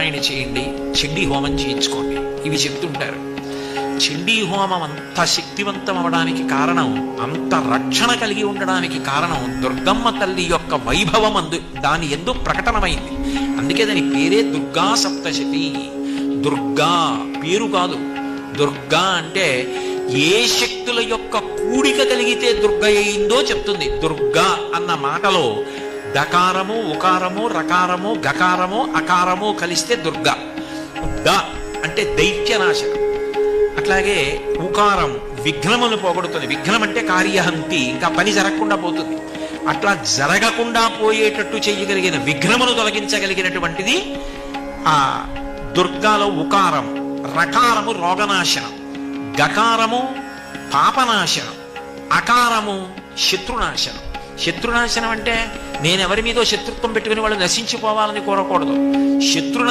పారాయణ చేయండి, చండీ హోమం చేయించుకోండి, ఇవి చెప్తుంటారు. చండీ హోమం అంత శక్తివంతం అవడానికి కారణం, అంత రక్షణ కలిగి ఉండడానికి కారణం దుర్గమ్మ తల్లి యొక్క వైభవం దాని ఎందు ప్రకటనమైంది. అందుకే దాని పేరే దుర్గా సప్తశతి. దుర్గా పేరు కాదు, దుర్గా అంటే ఏ శక్తుల యొక్క కూడిక కలిగితే దుర్గ అయిందో చెప్తుంది. దుర్గా అన్న మాటలో దకారము, ఉకారము, రకారము, గకారము, అకారము కలిస్తే దుర్గా. ద అంటే దైత్యనాశనం. అట్లాగే ఉకారం విఘ్నమును పోగొడుతుంది. విఘ్నం అంటే కార్యహంతి, ఇంకా పని జరగకుండా పోతుంది. అట్లా జరగకుండా పోయేటట్టు చేయగలిగిన, విఘ్నమును తొలగించగలిగినటువంటిది ఆ దుర్గాలో ఉకారం. రకారము రోగనాశనం, గకారము పాపనాశనం, అకారము శత్రునాశనం. శత్రునాశనం అంటే నేనెవరి మీదో శత్రుత్వం పెట్టుకుని వాళ్ళు నశించిపోవాలని కోరకూడదు. శత్రునా